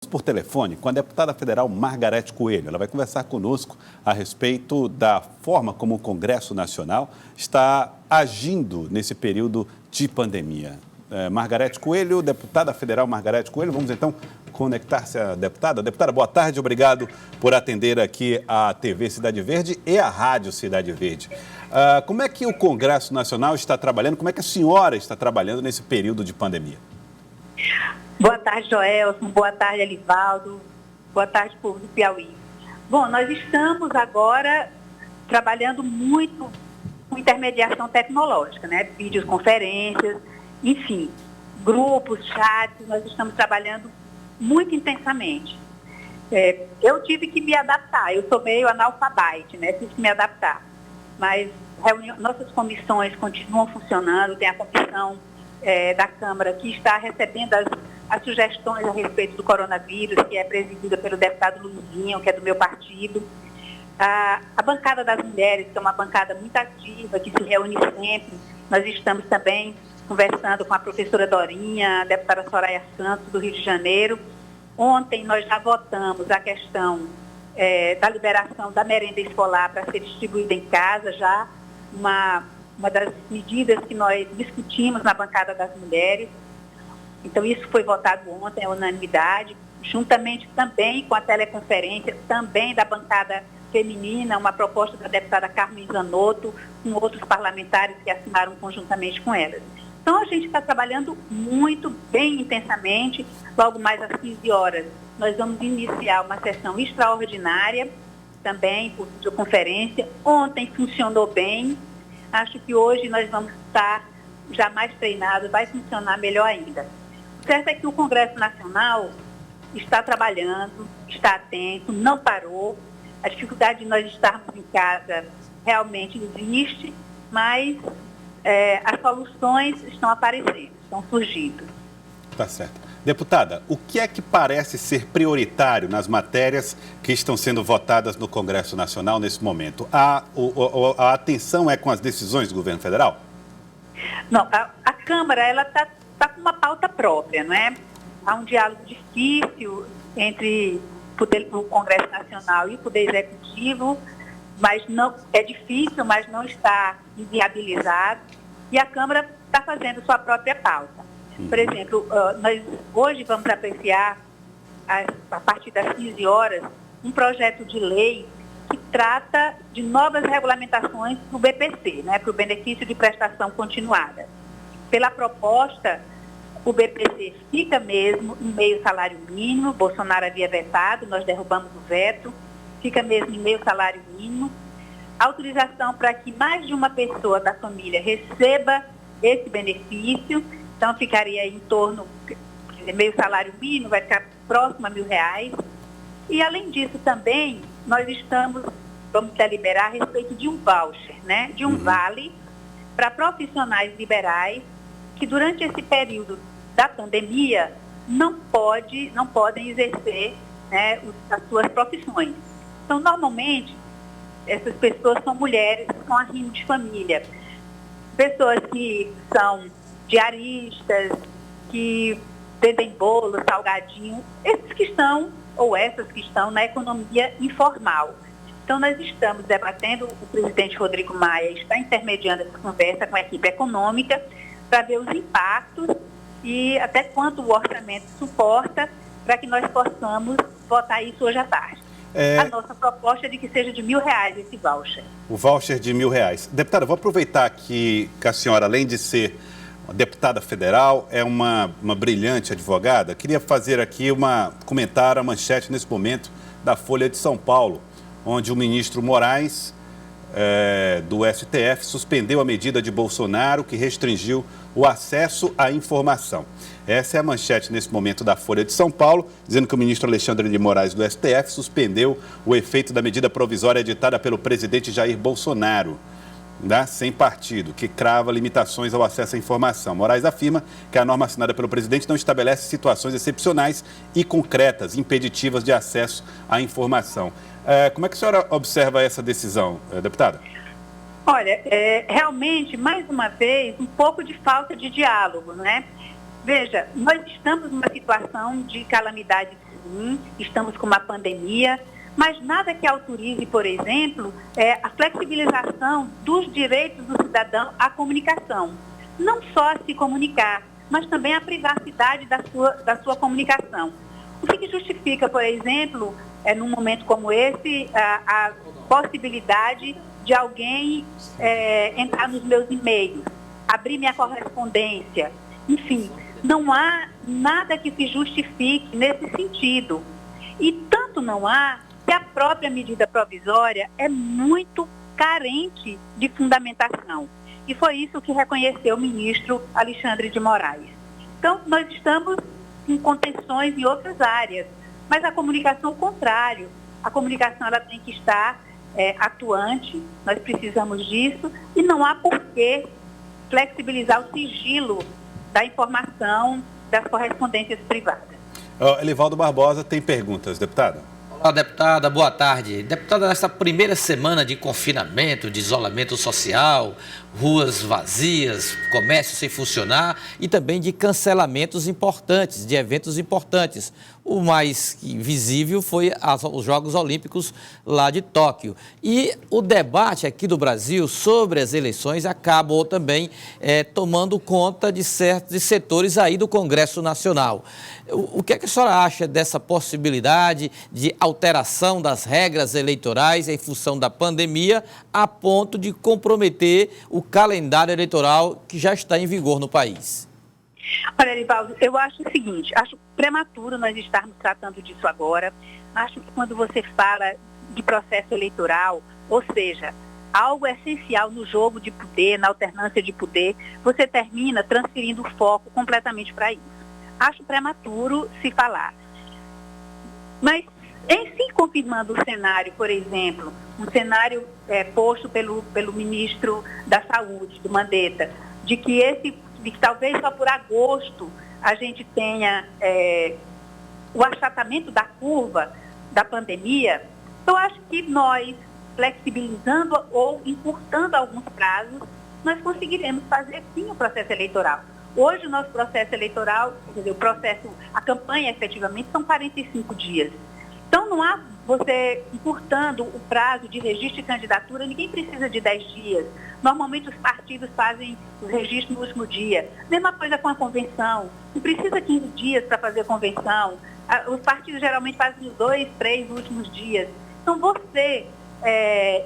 por telefone com a deputada federal Margarete Coelho. Ela vai conversar conosco a respeito da forma como o Congresso Nacional está agindo nesse período de pandemia. Margarete Coelho, deputada federal Margarete Coelho, vamos então conectar-se à deputada. Deputada, boa tarde, obrigado por atender aqui a TV Cidade Verde e a Rádio Cidade Verde. Como é que o Congresso Nacional está trabalhando, como é que a senhora está trabalhando nesse período de pandemia? Boa tarde, Joelson. Boa tarde, Alivaldo. Boa tarde, povo do Piauí. Bom, nós estamos agora trabalhando muito com intermediação tecnológica, né? Videoconferências, enfim, grupos, chats, nós estamos trabalhando muito intensamente. Eu tive que me adaptar, eu sou meio analfabete, né? Tive que me adaptar. Mas nossas comissões continuam funcionando, tem a comissão da Câmara que está recebendo as sugestões a respeito do coronavírus, que é presidida pelo deputado Luizinho, que é do meu partido. A bancada das mulheres, que é uma bancada muito ativa, que se reúne sempre. Nós estamos também conversando com a professora Dorinha, a deputada Soraya Santos, do Rio de Janeiro. Ontem nós já votamos a questão da liberação da merenda escolar para ser distribuída em casa, já uma das medidas que nós discutimos na bancada das mulheres. Então, isso foi votado ontem, a unanimidade, juntamente também com a teleconferência, também da bancada feminina, uma proposta da deputada Carmen Zanotto, com outros parlamentares que assinaram conjuntamente com elas. Então, a gente está trabalhando muito, bem intensamente. Logo mais às 15 horas, nós vamos iniciar uma sessão extraordinária, também por videoconferência. Ontem funcionou bem. Acho que hoje nós vamos estar já mais treinados, vai funcionar melhor ainda. O certo é que o Congresso Nacional está trabalhando, está atento, não parou. A dificuldade de nós estarmos em casa realmente existe, mas as soluções estão aparecendo, estão surgindo. Tá certo. Deputada, o que é que parece ser prioritário nas matérias que estão sendo votadas no Congresso Nacional nesse momento? A atenção é com as decisões do governo federal? Não, a Câmara ela tá com uma pauta própria, não é? Há um diálogo difícil entre o Congresso Nacional e o Poder Executivo, mas não é difícil, mas não está inviabilizado. E a Câmara está fazendo sua própria pauta. Por exemplo, nós hoje vamos apreciar, a partir das 15 horas, um projeto de lei que trata de novas regulamentações para o BPC, né, para o benefício de prestação continuada. Pela proposta, o BPC fica mesmo em meio salário mínimo. Bolsonaro havia vetado, nós derrubamos o veto, fica mesmo em meio salário mínimo. Autorização para que mais de uma pessoa da família receba esse benefício. Então, ficaria em torno, meio salário mínimo, vai ficar próximo a R$1.000. E, além disso, também, nós vamos deliberar a respeito de um voucher, né? De um vale para profissionais liberais que, durante esse período da pandemia, não podem exercer, né, as suas profissões. Então, normalmente, essas pessoas são mulheres com arrimo de família. Pessoas que são diaristas, que vendem bolo, salgadinho, esses que estão, ou essas que estão na economia informal. Então, nós estamos debatendo, o presidente Rodrigo Maia está intermediando essa conversa com a equipe econômica para ver os impactos e até quanto o orçamento suporta para que nós possamos votar isso hoje à tarde. A nossa proposta é de que seja de R$1.000 esse voucher. O voucher de R$1.000. Deputada, vou aproveitar que a senhora, além de ser deputada federal, é uma brilhante advogada. Queria fazer aqui comentar a manchete nesse momento da Folha de São Paulo, onde o ministro Moraes, do STF, suspendeu a medida de Bolsonaro que restringiu o acesso à informação. Essa é a manchete nesse momento da Folha de São Paulo, dizendo que o ministro Alexandre de Moraes, do STF, suspendeu o efeito da medida provisória editada pelo presidente Jair Bolsonaro, sem partido, que crava limitações ao acesso à informação. Moraes afirma que a norma assinada pelo presidente não estabelece situações excepcionais e concretas, impeditivas de acesso à informação. Como é que a senhora observa essa decisão, deputada? Olha, realmente, mais uma vez, um pouco de falta de diálogo, né? Veja, nós estamos numa situação de calamidade sim, estamos com uma pandemia, mas nada que autorize, por exemplo, a flexibilização dos direitos do cidadão à comunicação. Não só a se comunicar, mas também a privacidade da sua comunicação. O que justifica, por exemplo, num momento como esse, a possibilidade de alguém entrar nos meus e-mails, abrir minha correspondência, enfim, não há nada que se justifique nesse sentido. E tanto não há que a própria medida provisória é muito carente de fundamentação. E foi isso que reconheceu o ministro Alexandre de Moraes. Então, nós estamos em contenções em outras áreas, mas a comunicação, ao contrário. A comunicação ela tem que estar atuante, nós precisamos disso, e não há por que flexibilizar o sigilo da informação das correspondências privadas. Elivaldo Barbosa tem perguntas, deputada. Olá, deputada, boa tarde. Deputada, nesta primeira semana de confinamento, de isolamento social, ruas vazias, comércio sem funcionar e também de cancelamentos importantes, de eventos importantes. O mais visível foi os Jogos Olímpicos lá de Tóquio. E o debate aqui do Brasil sobre as eleições acabou também tomando conta de certos setores aí do Congresso Nacional. O que é que a senhora acha dessa possibilidade de alteração das regras eleitorais em função da pandemia a ponto de comprometer o calendário eleitoral que já está em vigor no país? Olha, Elivaldo, eu acho o seguinte, acho prematuro nós estarmos tratando disso agora. Acho que quando você fala de processo eleitoral, ou seja, algo essencial no jogo de poder, na alternância de poder, você termina transferindo o foco completamente para isso. Acho prematuro se falar. Mas, em se confirmando o cenário, por exemplo, um cenário posto pelo ministro da Saúde, do Mandetta, de que talvez só por agosto a gente tenha o achatamento da curva da pandemia, eu acho que nós, flexibilizando ou encurtando alguns prazos, nós conseguiremos fazer sim o processo eleitoral. Hoje o nosso processo eleitoral, quer dizer, a campanha efetivamente são 45 dias. Então não há você encurtando o prazo de registro de candidatura, ninguém precisa de 10 dias. Normalmente os partidos fazem os registros no último dia. Mesma coisa com a convenção, não precisa 15 dias para fazer a convenção. Os partidos geralmente fazem os 2, 3 últimos dias. Então você,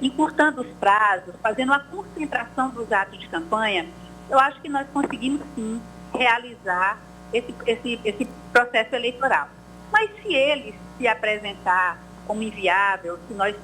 encurtando os prazos, fazendo a concentração dos atos de campanha, eu acho que nós conseguimos sim realizar esse processo eleitoral. Mas se ele se apresentar como inviável, se nós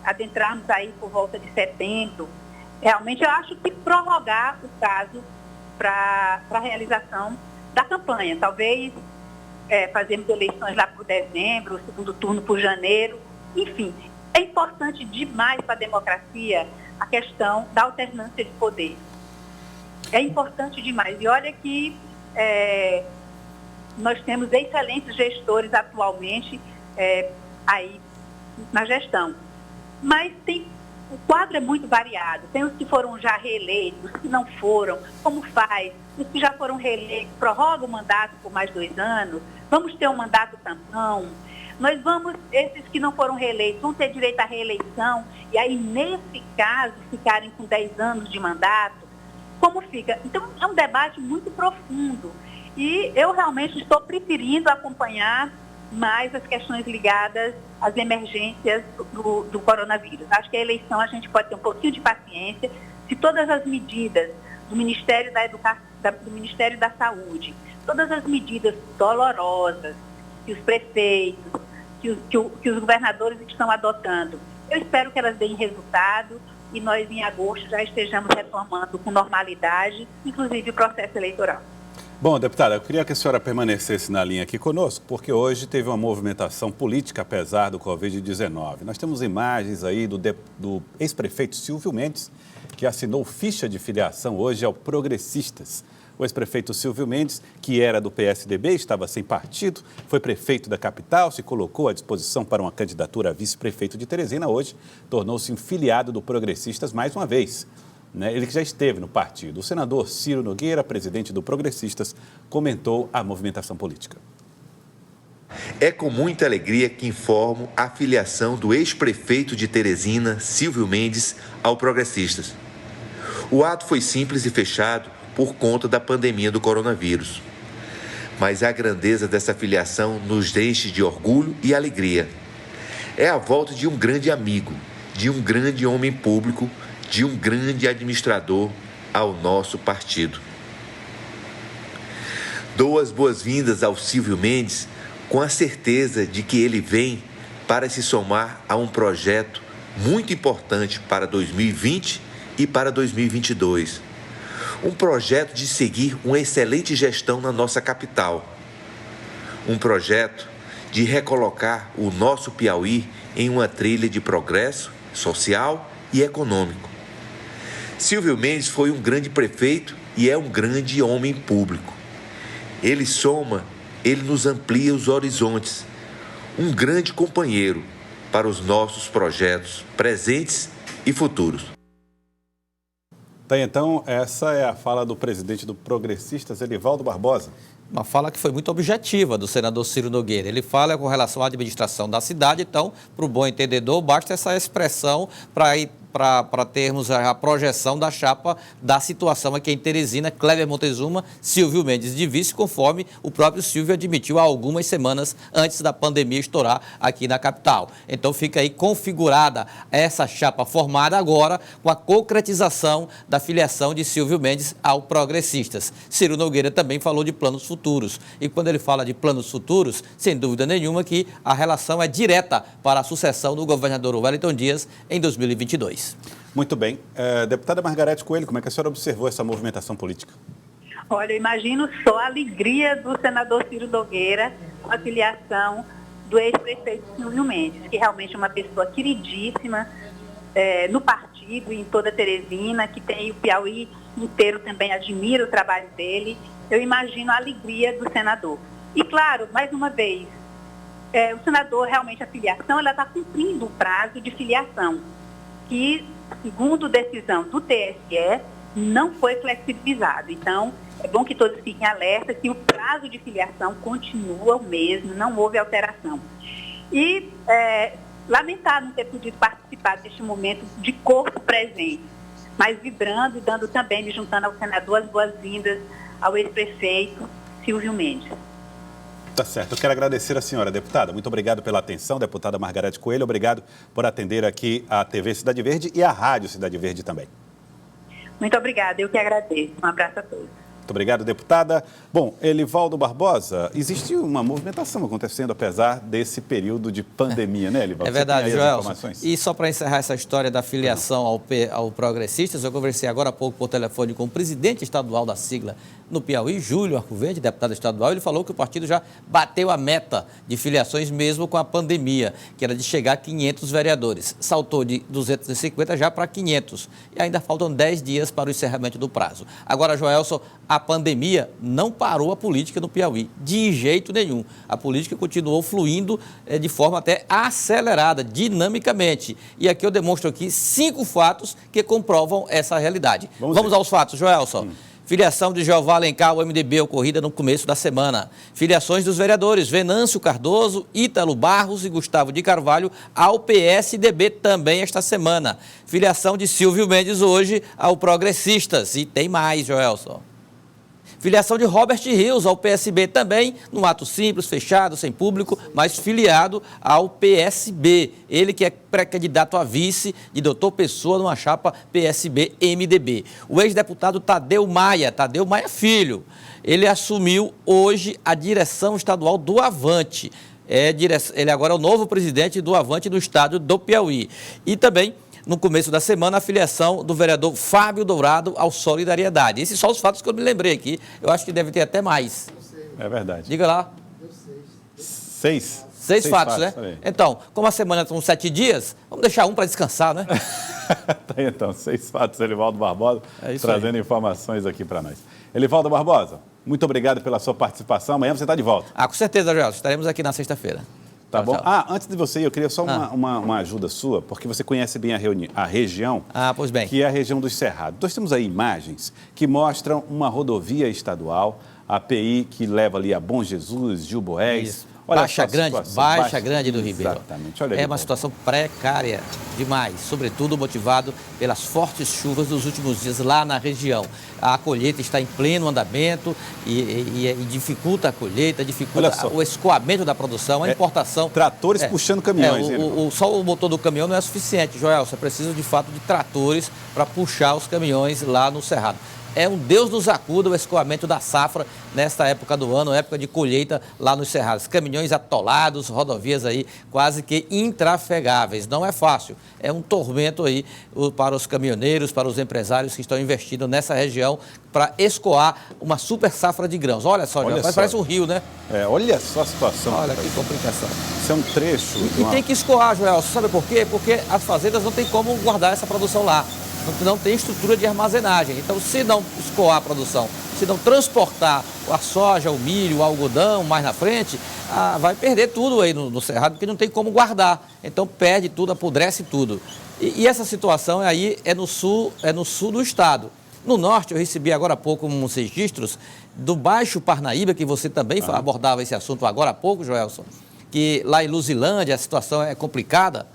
adentrarmos aí por volta de setembro, realmente eu acho que prorrogar o prazo para a realização da campanha. Talvez fazermos eleições lá por dezembro, o segundo turno por janeiro, enfim. É importante demais para a democracia a questão da alternância de poder. É importante demais. E olha que nós temos excelentes gestores atualmente aí na gestão. Mas o quadro é muito variado. Tem os que foram já reeleitos, os que não foram, como faz? Os que já foram reeleitos, prorroga o mandato por mais 2 anos, vamos ter um mandato tampão. Esses que não foram reeleitos vão ter direito à reeleição, e aí, nesse caso, ficarem com 10 anos de mandato. Como fica? Então, é um debate muito profundo. E eu realmente estou preferindo acompanhar mais as questões ligadas às emergências do coronavírus. Acho que a eleição a gente pode ter um pouquinho de paciência. Se todas as medidas do Ministério da Educação, do Ministério da Saúde, todas as medidas dolorosas que os prefeitos, que os governadores estão adotando, eu espero que elas deem resultado e nós, em agosto, já estejamos retomando com normalidade, inclusive o processo eleitoral. Bom, deputada, eu queria que a senhora permanecesse na linha aqui conosco, porque hoje teve uma movimentação política, apesar do Covid-19. Nós temos imagens aí do ex-prefeito Silvio Mendes, que assinou ficha de filiação hoje ao Progressistas. O ex-prefeito Silvio Mendes, que era do PSDB, estava sem partido, foi prefeito da capital, se colocou à disposição para uma candidatura a vice-prefeito de Teresina. Hoje, tornou-se um filiado do Progressistas mais uma vez. Ele que já esteve no partido. O senador Ciro Nogueira, presidente do Progressistas, comentou a movimentação política. É com muita alegria que informo a filiação do ex-prefeito de Teresina, Silvio Mendes, ao Progressistas. O ato foi simples e fechado por conta da pandemia do coronavírus. Mas a grandeza dessa filiação nos enche de orgulho e alegria. É a volta de um grande amigo, de um grande homem público, de um grande administrador ao nosso partido. Dou as boas-vindas ao Silvio Mendes com a certeza de que ele vem para se somar a um projeto muito importante para 2020 e para 2022. Um projeto de seguir uma excelente gestão na nossa capital. Um projeto de recolocar o nosso Piauí em uma trilha de progresso social e econômico. Silvio Mendes foi um grande prefeito e é um grande homem público. Ele soma, ele nos amplia os horizontes. Um grande companheiro para os nossos projetos presentes e futuros. Tá, então, essa é a fala do presidente do Progressistas, Elivaldo Barbosa. Uma fala que foi muito objetiva do senador Ciro Nogueira. Ele fala com relação à administração da cidade, então, para o bom entendedor, basta essa expressão para termos a projeção da chapa da situação aqui em Teresina, Cléber Montezuma, Silvio Mendes de vice, conforme o próprio Silvio admitiu há algumas semanas antes da pandemia estourar aqui na capital. Então fica aí configurada essa chapa formada agora com a concretização da filiação de Silvio Mendes ao Progressistas. Ciro Nogueira também falou de planos futuros. E quando ele fala de planos futuros, sem dúvida nenhuma que a relação é direta para a sucessão do governador Wellington Dias em 2022. Muito bem. Deputada Margarete Coelho, como é que a senhora observou essa movimentação política? Olha, eu imagino só a alegria do senador Ciro Nogueira com a filiação do ex-prefeito Silvio Mendes, que realmente é uma pessoa queridíssima no partido e em toda Teresina, que tem o Piauí inteiro também admira o trabalho dele. Eu imagino a alegria do senador. E claro, mais uma vez, o senador, realmente a filiação, ela está cumprindo o prazo de filiação, que, segundo decisão do TSE, não foi flexibilizado. Então, é bom que todos fiquem alerta que o prazo de filiação continua o mesmo, não houve alteração. E lamentar não ter podido participar deste momento de corpo presente, mas vibrando e dando também, me juntando ao senador, as boas-vindas ao ex-prefeito Silvio Mendes. Tá certo. Eu quero agradecer a senhora, deputada. Muito obrigado pela atenção, deputada Margarete Coelho. Obrigado por atender aqui a TV Cidade Verde e a Rádio Cidade Verde também. Muito obrigada. Eu que agradeço. Um abraço a todos. Muito obrigado, deputada. Bom, Elivaldo Barbosa, existe uma movimentação acontecendo apesar desse período de pandemia, né, Elivaldo? É verdade, Joel. E só para encerrar essa história da filiação ao Progressistas, eu conversei agora há pouco por telefone com o presidente estadual da sigla no Piauí, Júlio Arcoverde, deputado estadual. Ele falou que o partido já bateu a meta de filiações mesmo com a pandemia, que era de chegar a 500 vereadores. Saltou de 250 já para 500. E ainda faltam 10 dias para o encerramento do prazo. Agora, Joelson, a pandemia não parou a política no Piauí, de jeito nenhum. A política continuou fluindo de forma até acelerada, dinamicamente. E aqui eu demonstro aqui 5 fatos que comprovam essa realidade. Vamos aos fatos, Joelson. Filiação de Jeová Alencar ao MDB ocorrida no começo da semana. Filiações dos vereadores Venâncio Cardoso, Ítalo Barros e Gustavo de Carvalho ao PSDB também esta semana. Filiação de Silvio Mendes hoje ao Progressistas. E tem mais, Joelson. Filiação de Robert Rios ao PSB também, num ato simples, fechado, sem público, mas filiado ao PSB. Ele que é pré-candidato a vice de Doutor Pessoa numa chapa PSB-MDB. O ex-deputado Tadeu Maia Filho, ele assumiu hoje a direção estadual do Avante. Ele agora é o novo presidente do Avante no estado do Piauí. E também, no começo da semana, a filiação do vereador Fábio Dourado ao Solidariedade. Esses são os fatos que eu me lembrei aqui. Eu acho que deve ter até mais. É verdade. Diga lá. Seis fatos, né? Também. Então, como a semana são 7 dias, vamos deixar um para descansar, né? Então, 6 fatos, Elivaldo Barbosa, trazendo informações aqui para nós. Elivaldo Barbosa, muito obrigado pela sua participação. Amanhã você está de volta. Com certeza, Joel. Estaremos aqui na sexta-feira. Tá bom? Antes de você ir, eu queria só uma ajuda sua, porque você conhece bem a região, pois bem, que é a região dos Cerrados. Nós temos aí imagens que mostram uma rodovia estadual, a API que leva ali a Bom Jesus, Gil Boés. Olha Baixa só a Grande, situação. Baixa Grande do Ribeirão. Exatamente. Olha É ali, uma Paulo. situação precária demais, sobretudo motivado pelas fortes chuvas dos últimos dias lá na região. A colheita está em pleno andamento e dificulta a colheita, dificulta o escoamento da produção, a importação. Tratores puxando caminhões. Só o motor do caminhão não é suficiente, Joel. Você precisa, de fato, de tratores para puxar os caminhões lá no Cerrado. É um Deus nos acuda o escoamento da safra nesta época do ano, época de colheita lá nos Cerrados. Caminhões atolados, rodovias aí quase que intrafegáveis. Não é fácil, é um tormento aí para os caminhoneiros, para os empresários que estão investindo nessa região para escoar uma super safra de grãos. Olha só, parece um rio, né? Olha só a situação. Olha que complicação. Isso é um trecho. E tem que escoar, Joel. Sabe por quê? Porque as fazendas não têm como guardar essa produção lá. Não tem estrutura de armazenagem. Então, se não escoar a produção, se não transportar a soja, o milho, o algodão mais na frente, vai perder tudo aí no Cerrado, porque não tem como guardar. Então, perde tudo, apodrece tudo. E essa situação aí é no sul do estado. No norte, eu recebi agora há pouco uns registros do Baixo Parnaíba, que você também abordava esse assunto agora há pouco, Joelson, que lá em Luzilândia a situação é complicada.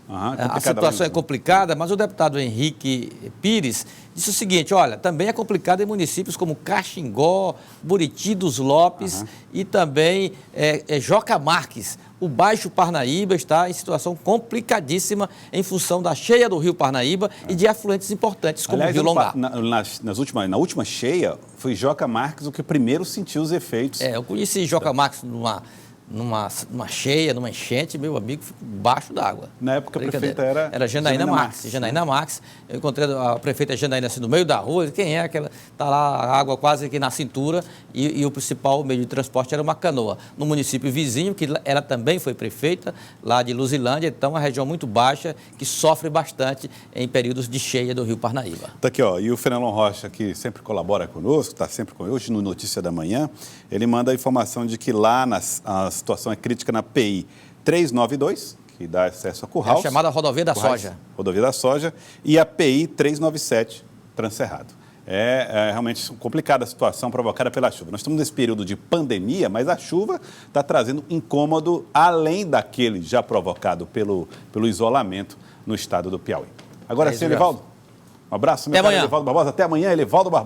A situação é complicada, mas o deputado Henrique Pires disse o seguinte: olha, também é complicado em municípios como Caxingó, Buriti dos Lopes e também Joca Marques. O Baixo Parnaíba está em situação complicadíssima em função da cheia do rio Parnaíba e de afluentes importantes, como o Rio Longá. Na última cheia, foi Joca Marques o que primeiro sentiu os efeitos. Eu conheci Joca Marques numa cheia, numa enchente, meu amigo, embaixo d'água. Na época a prefeita era Janaína Marques. Janaína Marques. Eu encontrei a prefeita Janaína assim no meio da rua. Quem é aquela? Está lá a água quase que na cintura e o principal meio de transporte era uma canoa. No município vizinho, que ela também foi prefeita, lá de Luzilândia, então uma região muito baixa que sofre bastante em períodos de cheia do rio Parnaíba. Está aqui, ó, e o Fenelon Rocha, que sempre colabora conosco, está sempre conosco, hoje no Notícia da Manhã, ele manda a informação de que lá a situação é crítica na PI 392, que dá acesso a Currais. É a chamada Rodovia da Soja. Rodovia da Soja, e a PI 397, Transcerrado. É realmente complicada a situação provocada pela chuva. Nós estamos nesse período de pandemia, mas a chuva está trazendo incômodo além daquele já provocado pelo isolamento no estado do Piauí. Agora sim, Elivaldo. Um abraço, meu caro Elivaldo Barbosa. Até amanhã, Elivaldo Barbosa.